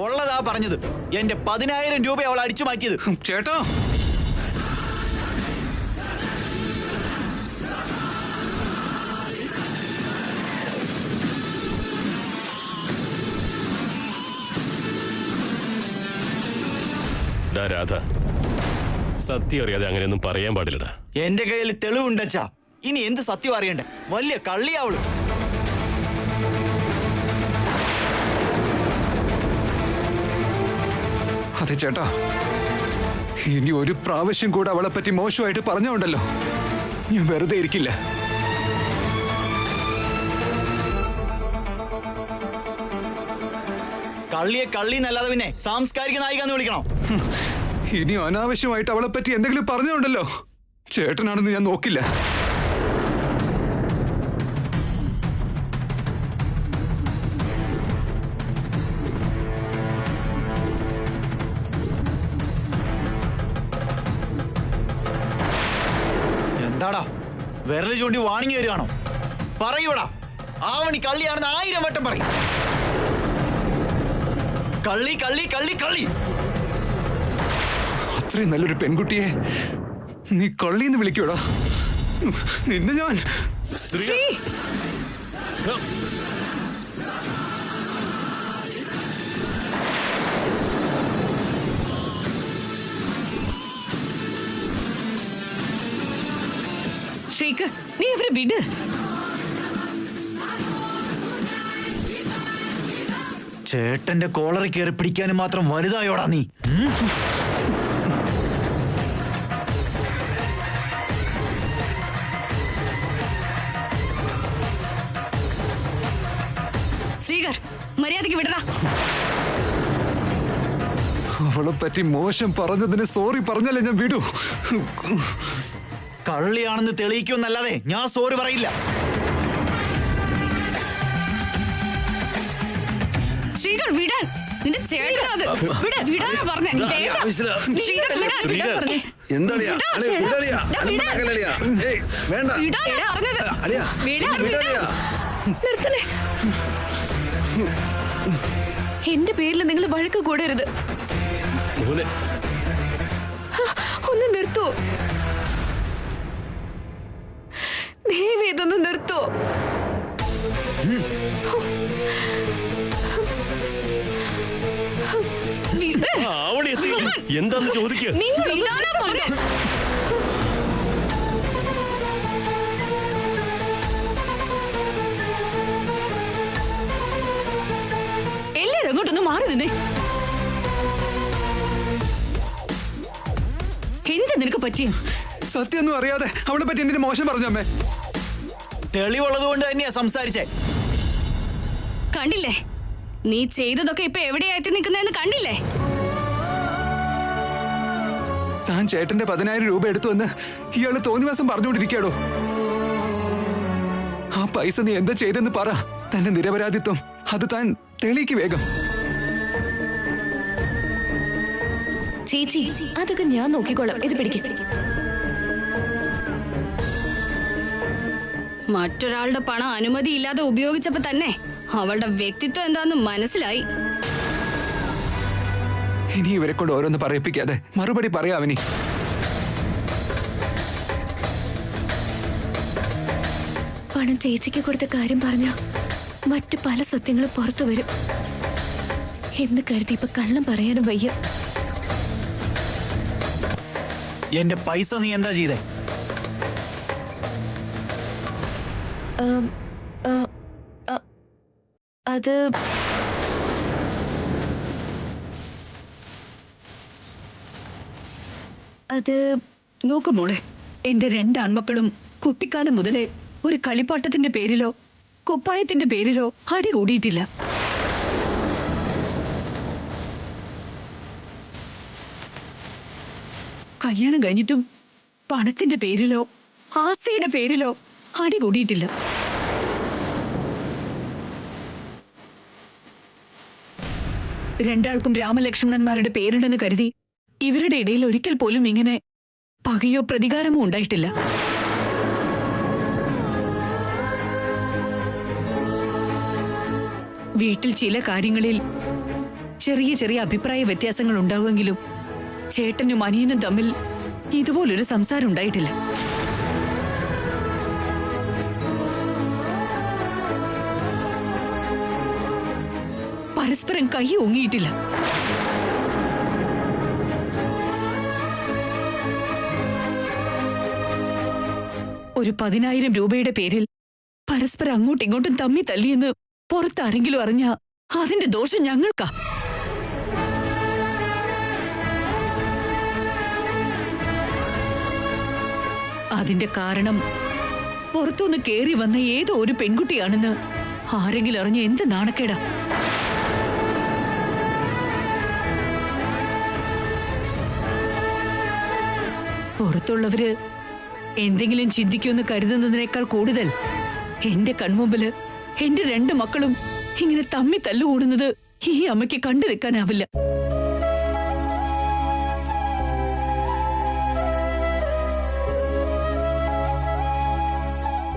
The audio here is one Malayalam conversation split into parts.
ഉള്ളതാ പറഞ്ഞത്. എന്റെ 10,000 രൂപ അവൾ അടിച്ചു മാറ്റിയത്. ചേട്ടാ, രാധ, സത്യം അറിയാതെ അങ്ങനെയൊന്നും പറയാൻ പാടില്ലടാ. എന്റെ കയ്യിൽ തെളിവുണ്ടച്ചാ. ഇനി എന്ത് സത്യം അറിയണ്ടേ? വലിയ കള്ളിയാവള്. അതെ ചേട്ടാ, ഇനി ഒരു പ്രാവശ്യം കൂടെ അവളെ പറ്റി മോശമായിട്ട് പറഞ്ഞുണ്ടല്ലോ, ഞാൻ വെറുതെ ഇരിക്കില്ല. കള്ളിയെ കള്ളി എന്നല്ലാതെ പിന്നെ സാംസ്കാരിക നായിക എന്ന് വിളിക്കണം. ഇനി അനാവശ്യമായിട്ട് അവളെ പറ്റി എന്തെങ്കിലും പറഞ്ഞുണ്ടല്ലോ, ചേട്ടനാണെന്ന് ഞാൻ നോക്കില്ല. എന്താടാ വിരൽ ചൂണ്ടി വാണിങ്ങി വരികയാണോ? പറയൂടാ, ആവണി കള്ളിയാണെന്ന് 1000 വട്ടം പറയും. കള്ളി കള്ളി കള്ളി കള്ളി. അത്രയും നല്ലൊരു പെൺകുട്ടിയെ നീ കള്ളിന്ന് വിളിക്കൂടാ? നിന്നെ ഞാൻ ശ്രീക്ക്, നീ അവരെ വിട്. ചേട്ടന്റെ കോളറി കയറി പിടിക്കാനും മാത്രം വലുതായോടാ നീ. ശ്രീകർ, മര്യാദയ്ക്ക് വിടടാ. അവളെ പറ്റി മോശം പറഞ്ഞതിന് സോറി പറഞ്ഞല്ലേ ഞാൻ വിടൂ. കള്ളിയാണെന്ന് തെളിയിക്കുമെന്നല്ലാതെ ഞാൻ സോറി പറയില്ല. ശ്രീകർ, വിടാൻ. നിന്റെ ചേട്ടനത് വിടാനാ പറഞ്ഞേ. എന്റെ പേരിൽ നിങ്ങൾ വഴക്ക് കൂടരുത്. ഒന്ന് നിർത്തൂ, ദയവ് ഇതൊന്ന് നിർത്തൂ. എന്താന്ന് ചോദിക്കുക. എല്ലാരും അങ്ങോട്ടൊന്ന് മാറി നിന്നേ. എന്താ നിനക്ക് പറ്റിയ? സത്യമൊന്നും അറിയാതെ അവളെ പറ്റി എന്തിനു മോശം പറഞ്ഞമ്മേ? തെളിവുള്ളത് കൊണ്ട് തന്നെയാ സംസാരിച്ചേ. കണ്ടില്ലേ, നീ ചെയ്തതൊക്കെ ഇപ്പൊ എവിടെയായിട്ട് നിൽക്കുന്നതെന്ന് കണ്ടില്ലേ? താൻ ചേട്ടന്റെ 10,000 രൂപ എടുത്തു എന്ന് ഇയാള് തോന്നിവാസം പറഞ്ഞുകൊണ്ടിരിക്കാടോ. ആ പൈസ നീ എന്താ ചെയ്തെന്ന് പറ. തന്റെ നിരപരാധിത്വം അത് താൻ തെളിയിക്ക് വേഗം. ചേച്ചി, അതൊക്കെ ഞാൻ നോക്കിക്കോളാം. ഇത് പിടിക്കും. മറ്റൊരാളുടെ പണം അനുമതിയില്ലാതെ ഉപയോഗിച്ചപ്പോ തന്നെ അവളുടെ വ്യക്തിത്വം എന്താന്ന് മനസ്സിലായി. ഇനി ഇവരെ കൊണ്ട് ഓരോന്ന് പറയിപ്പിക്കാതെ മറുപടി പറയാവിനി. പണം ചേച്ചിക്ക് കൊടുത്ത കാര്യം പറഞ്ഞ മറ്റു പല സത്യങ്ങളും പുറത്തു വരും എന്ന് കരുതി ഇപ്പൊ കള്ളം പറയാനും വയ്യ. എന്റെ പൈസ നീ എന്താ ചെയ്തേ? അത് നോക്കു മോളെ, എന്റെ 2 ആൺമക്കളും കുട്ടിക്കാലം മുതലേ ഒരു കളിപ്പാട്ടത്തിന്റെ പേരിലോ കുപ്പായത്തിന്റെ പേരിലോ അടി കൂടിയിട്ടില്ല. കല്യാണം കഴിഞ്ഞിട്ടും പണത്തിന്റെ പേരിലോ ആസ്തിയുടെ പേരിലോ അടി കൂടിയിട്ടില്ല. രണ്ടാൾക്കും രാമലക്ഷ്മണന്മാരുടെ പേരുണ്ടെന്ന് കരുതി ഇവരുടെ ഇടയിൽ ഒരിക്കൽ പോലും ഇങ്ങനെ പകയോ പ്രതികാരമോ ഉണ്ടായിട്ടില്ല. വീട്ടിൽ ചില കാര്യങ്ങളിൽ ചെറിയ ചെറിയ അഭിപ്രായ വ്യത്യാസങ്ങൾ ഉണ്ടാവുമെങ്കിലും ചേട്ടനും അനിയനും തമ്മിൽ ഇതുപോലൊരു സംസാരം ഉണ്ടായിട്ടില്ല. പരസ്പരം കൈ ഓങ്ങിയിട്ടില്ല. ഒരു 10,000 രൂപയുടെ പേരിൽ പരസ്പരം അങ്ങോട്ടും ഇങ്ങോട്ടും തമ്മി തല്ലിയെന്ന് പുറത്താരെങ്കിലും അറിഞ്ഞാ അതിന്റെ ദോഷം ഞങ്ങൾക്കാ. അതിന്റെ കാരണം പുറത്തുനിന്ന് കേറി വന്ന ഏതോ ഒരു പെൺകുട്ടിയാണെന്ന് ആരെങ്കിലും അറിഞ്ഞ എന്ത് നാണക്കേടാ. പുറത്തുള്ളവര് എന്തെങ്കിലും ചിന്തിക്കുമെന്ന് കരുതുന്നതിനേക്കാൾ കൂടുതൽ എന്റെ കൺമുമ്പില് എന്റെ 2 മക്കളും ഇങ്ങനെ തമ്മി തല്ലുകൂടുന്നത് ഈ അമ്മയ്ക്ക് കണ്ടു നിൽക്കാനാവില്ല.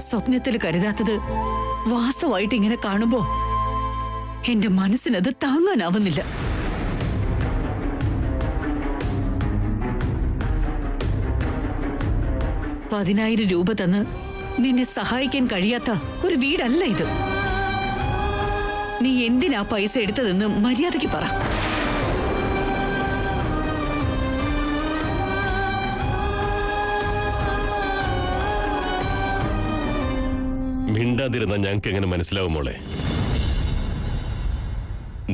സ്വപ്നത്തിൽ കരുതാത്തത് വാസ്തവായിട്ട് ഇങ്ങനെ കാണുമ്പോ എന്റെ മനസ്സിനത് താങ്ങാനാവുന്നില്ല. ₹10,000 തന്ന് നിന്നെ സഹായിക്കാൻ കഴിയാത്ത ഒരു വീടല്ല ഇത്. നീ എന്തിനാ പൈസ എടുത്തതെന്ന് മര്യാദയ്ക്ക് പറ. മിണ്ടാതിരുന്ന ഞങ്ങൾക്ക് എങ്ങനെ മനസ്സിലാവും മോളെ?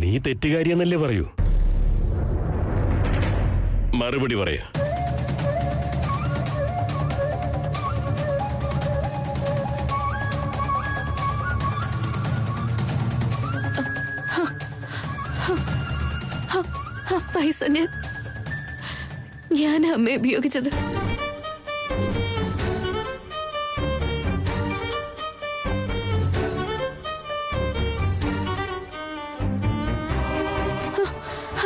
നീ തെറ്റുകാരിയെന്നല്ലേ പറയൂ? മറുപടി പറയാ. പൈസ ഞാൻ അമ്മയെ ഉപയോഗിച്ചത്.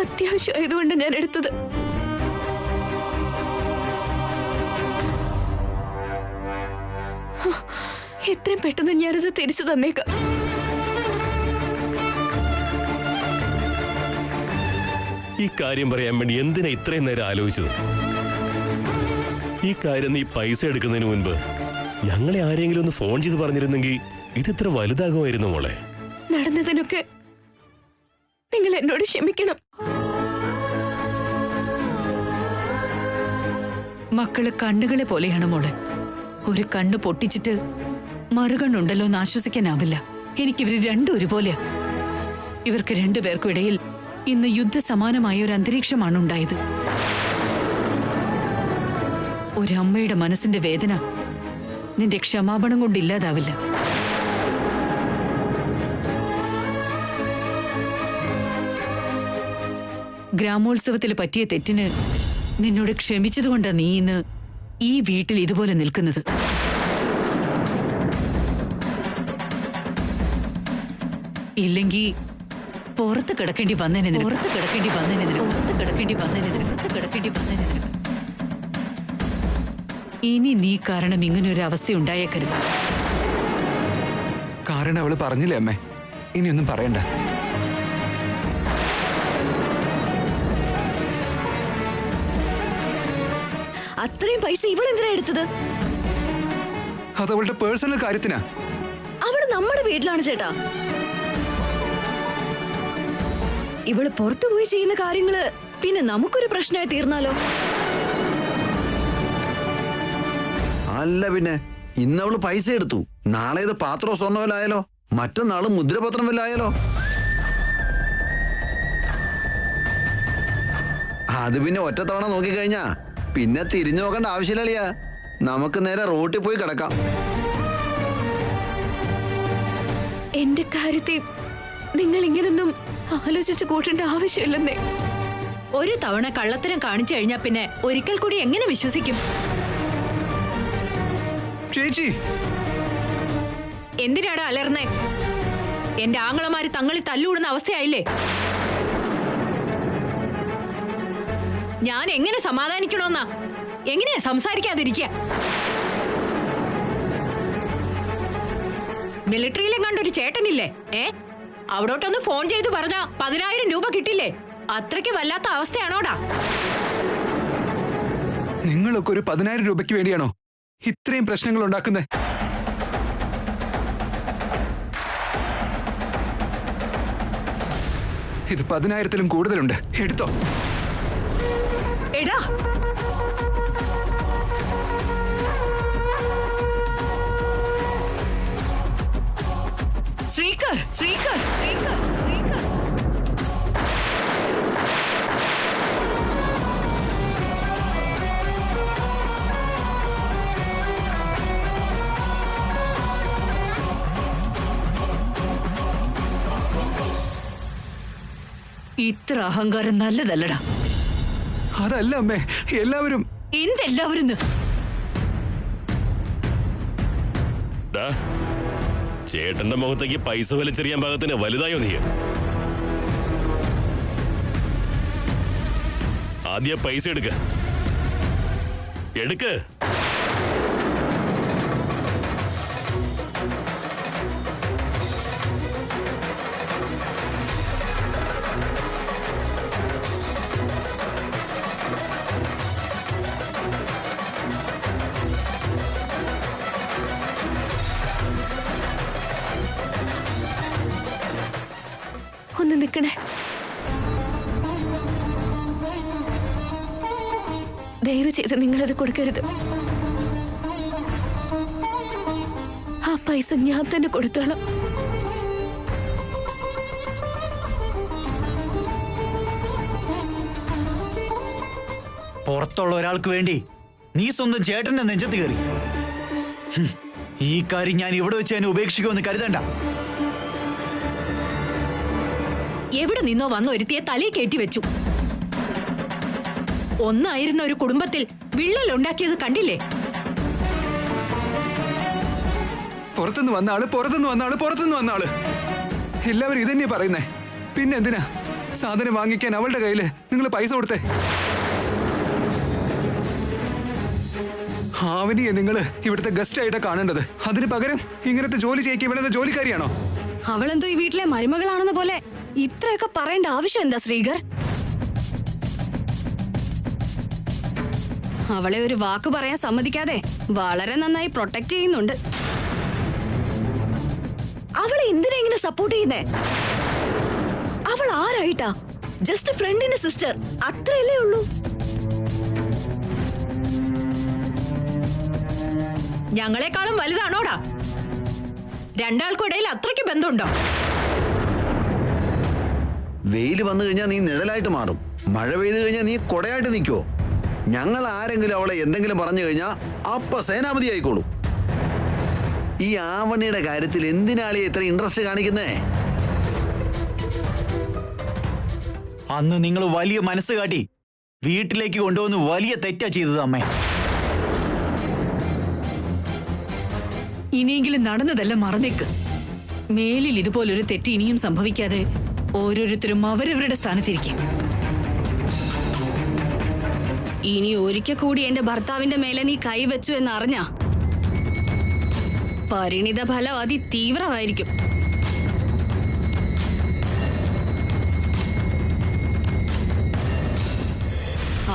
അത്യാവശ്യമായതുകൊണ്ട് ഞാൻ എടുത്തത്. എത്രയും പെട്ടെന്ന് ഞാനത് തിരിച്ചു തന്നേക്കാം. ഈ കാര്യം പറയാൻ വേണ്ടി എന്തിനാ ഇത്രയും നേരം ആലോചിച്ചത്? ഈ കാര്യം നീ പൈസ എടുക്കുന്നതിന് മുൻപ് ഞങ്ങളെ ആരെങ്കിലും ഒന്ന് ഫോൺ ചെയ്ത് പറഞ്ഞിരുന്നെങ്കിൽ ഇതിത്ര വലുതാകുമായിരുന്നു മോളെ. നടന്നതിനൊക്കെ നിങ്ങൾ എന്നോട് ക്ഷമിക്കണം. മക്കള് കണ്ണുകളെ പോലെയാണ് മോളെ. ഒരു കണ്ണ് പൊട്ടിച്ചിട്ട് മറുകണ്ണുണ്ടല്ലോ എന്ന് ആശ്വസിക്കാനാവില്ല. എനിക്കിവര് 2 ഒരുപോലെയാ. ഇവർക്ക് 2 പേർക്കും ഇടയിൽ ഇന്ന് യുദ്ധസമാനമായ ഒരു അന്തരീക്ഷമാണ് ഉണ്ടായത്. ഒരമ്മയുടെ മനസ്സിന്റെ വേദന നിന്റെ ക്ഷമാപണം കൊണ്ട് ഇല്ലാതാവില്ല. ഗ്രാമോത്സവത്തിൽ പറ്റിയ തെറ്റിന് നിന്നോട് ക്ഷമിച്ചതുകൊണ്ടാ നീ ഇന്ന് ഈ വീട്ടിൽ ഇതുപോലെ നിൽക്കുന്നത്. ഇല്ലെങ്കി പുറത്ത് കിടക്കേണ്ടി വന്നേനെ. ഇനി നീ കാരണം ഇങ്ങനെ ഒരു അവസ്ഥ ഉണ്ടായേക്കരുത്. കാരണം അവള് പറഞ്ഞില്ലേ അമ്മേ, ഇനിയൊന്നും പറയണ്ട. അത്രയും പൈസ ഇവളെന്തിനാ എടുത്തത്? അത് അവളുടെ പേഴ്സണൽ കാര്യത്തിനാ. അവള് നമ്മുടെ വീട്ടിലാണ് ചേട്ടാ. ഇവള് പുറത്തുപോയി ചെയ്യുന്ന കാര്യങ്ങള് പിന്നെ നമുക്കൊരു പ്രശ്നമായി തീർന്നാലോ? അല്ല പിന്നെ, ഇന്നവള് പൈസ എടുത്തു, നാളെ ഇത് പാത്രോ സ്വർണ്ണവിലായാലോ, മറ്റന്നാള് മുദ്രപത്രം വിലായാലോ. അത് പിന്നെ ഒറ്റത്തവണ നോക്കിക്കഴിഞ്ഞാ പിന്നെ തിരിഞ്ഞു നോക്കേണ്ട ആവശ്യമില്ല. നമുക്ക് നേരെ റോട്ടിൽ പോയി കിടക്കാം. എന്റെ കാര്യത്തിൽ നിങ്ങൾ ഇങ്ങനൊന്നും ആലോചിച്ചു കൂട്ടേണ്ട ആവശ്യമില്ലെന്നേ. ഒരു തവണ കള്ളത്തരം കാണിച്ചു കഴിഞ്ഞാൽ പിന്നെ ഒരിക്കൽ കൂടി എങ്ങനെ വിശ്വസിക്കും? ചേച്ചി എന്തിനാടാ അലർന്നേ? എന്റെ ആങ്ങളമാര് തങ്ങളിൽ തല്ലുകൂടുന്ന അവസ്ഥയായില്ലേ? ഞാൻ എങ്ങനെ സമാധാനിക്കണോന്നാ? എങ്ങനെയാ സംസാരിക്കാതിരിക്കുക? മിലിറ്ററിയിലും കണ്ടൊരു ചേട്ടനില്ലേ? അവിടോട്ടൊന്ന് ഫോൺ ചെയ്ത് പറഞ്ഞാ 10,000 രൂപ കിട്ടില്ലേ? അത്രയ്ക്ക് വല്ലാത്ത അവസ്ഥയാണോടാ? നിങ്ങളൊക്കെ ഒരു 10,000 രൂപയ്ക്ക് വേണ്ടിയാണോ ഇത്രയും പ്രശ്നങ്ങൾ ഉണ്ടാക്കുന്നത്? ഇത് 10,000-ത്തിലും കൂടുതലുണ്ട്. എടുത്തോ. എടാ, ശ്രീകർ, ശ്രീകർ, ശ്രീകർ, ശ്രീകർ. ഇത്ര അഹങ്കാരം നല്ലതല്ലടാ. അതല്ല അമ്മേ, എല്ലാവരും എന്തെല്ലാവരും ഡാ, ചേട്ടന്റെ മുഖത്തേക്ക് പൈസ വലിച്ചെറിയാൻ പാകത്തിന് വലുതായോ നീ? ആദ്യം പൈസ എടുക്ക. ഒന്ന് നിൽക്കണേ. ദയവ് ചെയ്ത് നിങ്ങളത് കൊടുക്കരുത്. ആ പൈസ ഞാൻ തന്നെ കൊടുത്തോളാം. പുറത്തുള്ള ഒരാൾക്ക് വേണ്ടി നീ സ്വന്തം ചേട്ടന്റെ നെഞ്ചത്ത് കയറി. ഈ കാര്യം ഞാൻ ഇവിടെ വെച്ച് എന്നെ ഉപേക്ഷിക്കുമെന്ന് കരുതണ്ട. എവിടെ നിന്നോ വന്ന ഒരുത്തിയെ തലയിൽ കയറ്റി വെച്ചു. ഒന്നായിരുന്ന ഒരു കുടുംബത്തിൽ വിള്ളൽ ഉണ്ടാക്കിയത് കണ്ടില്ലേ? പുറത്തുനിന്ന് വന്ന ആള് എല്ലാവരും ഇതന്നെയാ പറയുന്നേ. പിന്നെന്തിനാ സാധനം വാങ്ങിക്കാൻ അവളുടെ കയ്യില് നിങ്ങൾ പൈസ കൊടുത്തേ? ആവനിയെ നിങ്ങള് ഇവിടുത്തെ ഗസ്റ്റ് ആയിട്ടാ കാണേണ്ടത്. അതിന് പകരം ഇങ്ങനത്തെ ജോലി ചെയ്യിക്കാൻ വേണ്ട ജോലിക്കാരിയാണോ? അവളെന്തോ ഈ വീട്ടിലെ മരുമകളാണെന്ന പോലെ ഇത്രയൊക്കെ പറയേണ്ട ആവശ്യം എന്താ ശ്രീകർ? അവളെ ഒരു വാക്ക് പറയാൻ സമ്മതിക്കാതെ വളരെ നന്നായി പ്രൊട്ടക്ട് ചെയ്യുന്നുണ്ട്. അവളെ എന്തിനാ ഇങ്ങനെ സപ്പോർട്ട് ചെയ്യുന്നേ? അവൾ ആരായിട്ടാ? ജസ്റ്റ് ഫ്രണ്ടിന്റെ സിസ്റ്റർ, അത്രയല്ലേ ഉള്ളൂ. ഞങ്ങളെക്കാളും വലുതാണോടാ? രണ്ടാൾക്കിടയിൽ അത്രയ്ക്ക് ബന്ധമുണ്ടോ? വെയിൽ വന്നു കഴിഞ്ഞാൽ നീ നിഴലായിട്ട് മാറും, മഴ പെയ്തു കഴിഞ്ഞാൽ നീ കൊടയായിട്ട് നിൽക്കുവോ? ഞങ്ങൾ ആരെങ്കിലും അവളെ എന്തെങ്കിലും പറഞ്ഞു കഴിഞ്ഞാൽ അപ്പ സേനാപതി ആയിക്കോളും. ഈ ആവണിയുടെ കാര്യത്തിൽ എന്തിനാളി ഇത്ര ഇൻട്രസ്റ്റ് കാണിക്കുന്നേ? അന്ന് നിങ്ങൾ വലിയ മനസ്സ് കാട്ടി വീട്ടിലേക്ക് കൊണ്ടുവന്ന് വലിയ തെറ്റാ ചെയ്തത് അമ്മേ. ഇനിയെങ്കിലും നടന്നതെല്ലാം മറന്നേക്ക്. മേലിൽ ഇതുപോലൊരു തെറ്റ് ഇനിയും സംഭവിക്കാതെ ഓരോരുത്തരും അവരവരുടെ സ്ഥാനത്തിരിക്കും. ഇനി ഒരിക്കൽ കൂടി എന്റെ ഭർത്താവിന്റെ മേലെ നീ കൈവച്ചു എന്നറിഞ്ഞ പരിണിത ഫലം അതിതീവ്രമായിരിക്കും.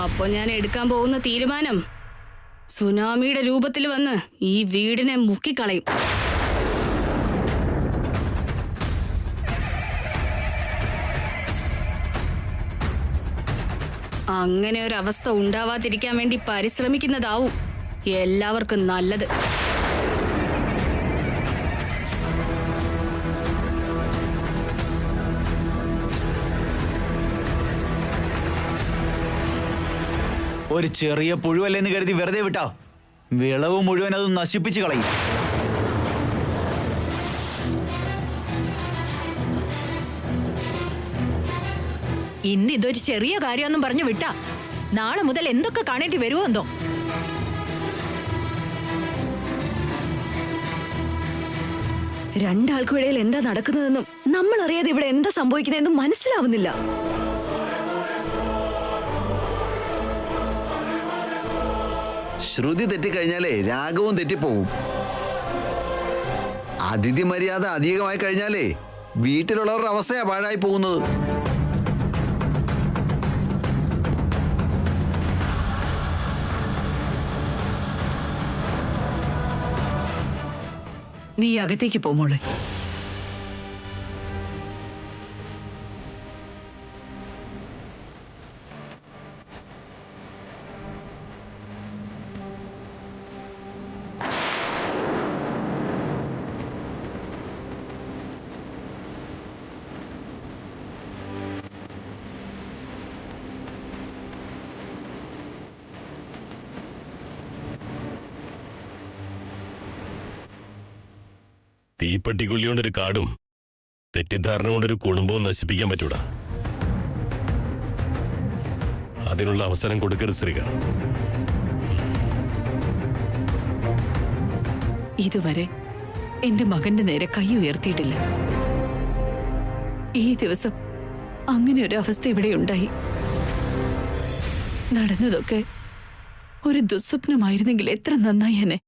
അപ്പൊ ഞാൻ എടുക്കാൻ പോകുന്ന തീരുമാനം സുനാമിയുടെ രൂപത്തിൽ വന്ന് ഈ വീടിനെ മുക്കിക്കളയും. അങ്ങനെ ഒരു അവസ്ഥ ഉണ്ടാവാതിരിക്കാൻ വേണ്ടി പരിശ്രമിക്കുന്നതാവും എല്ലാവർക്കും നല്ലത്. ഒരു ചെറിയ പുഴുവല്ലെന്ന് കരുതി വെറുതെ വിട്ടാ വിളവ് മുഴുവൻ അത് നശിപ്പിച്ചു കളയും. ഇന്ന് ഇതൊരു ചെറിയ കാര്യമൊന്നും പറഞ്ഞു വിട്ടാ നാളെ മുതൽ എന്തൊക്കെ കാണേണ്ടി വരുമോ എന്തോ. രണ്ടാൾക്കിടയിൽ എന്താ നടക്കുന്നതെന്നും നമ്മൾ അറിയാതെ ഇവിടെ എന്താ സംഭവിക്കുന്നതെന്നും മനസ്സിലാവുന്നില്ല. ശ്രുതി തെറ്റിക്കഴിഞ്ഞാലേ രാഗവും തെറ്റിപ്പോകും. അതിഥി മര്യാദ അധികമായി കഴിഞ്ഞാലേ വീട്ടിലുള്ളവരുടെ അവസ്ഥയാ പാഴായി പോകുന്നത്. നീ അകത്തേക്ക് പോ മോളെ. തീപ്പെട്ടിക്കുള്ളി കൊണ്ടൊരു കാടും തെറ്റിദ്ധാരണ കൊണ്ടൊരു കുടുംബവും നശിപ്പിക്കാൻ പറ്റൂടാ. അതിനുള്ള അവസരം കൊടുക്കരുത് ശ്രീകർ. ഇതുവരെ എന്റെ മകന്റെ നേരെ കൈ ഉയർത്തിയിട്ടില്ല. ഈ ദിവസം അങ്ങനെ ഒരു അവസ്ഥ ഇവിടെ ഉണ്ടായി. നടന്നതൊക്കെ ഒരു ദുസ്വപ്നമായിരുന്നെങ്കിൽ എത്ര നന്നായി എന്നെ.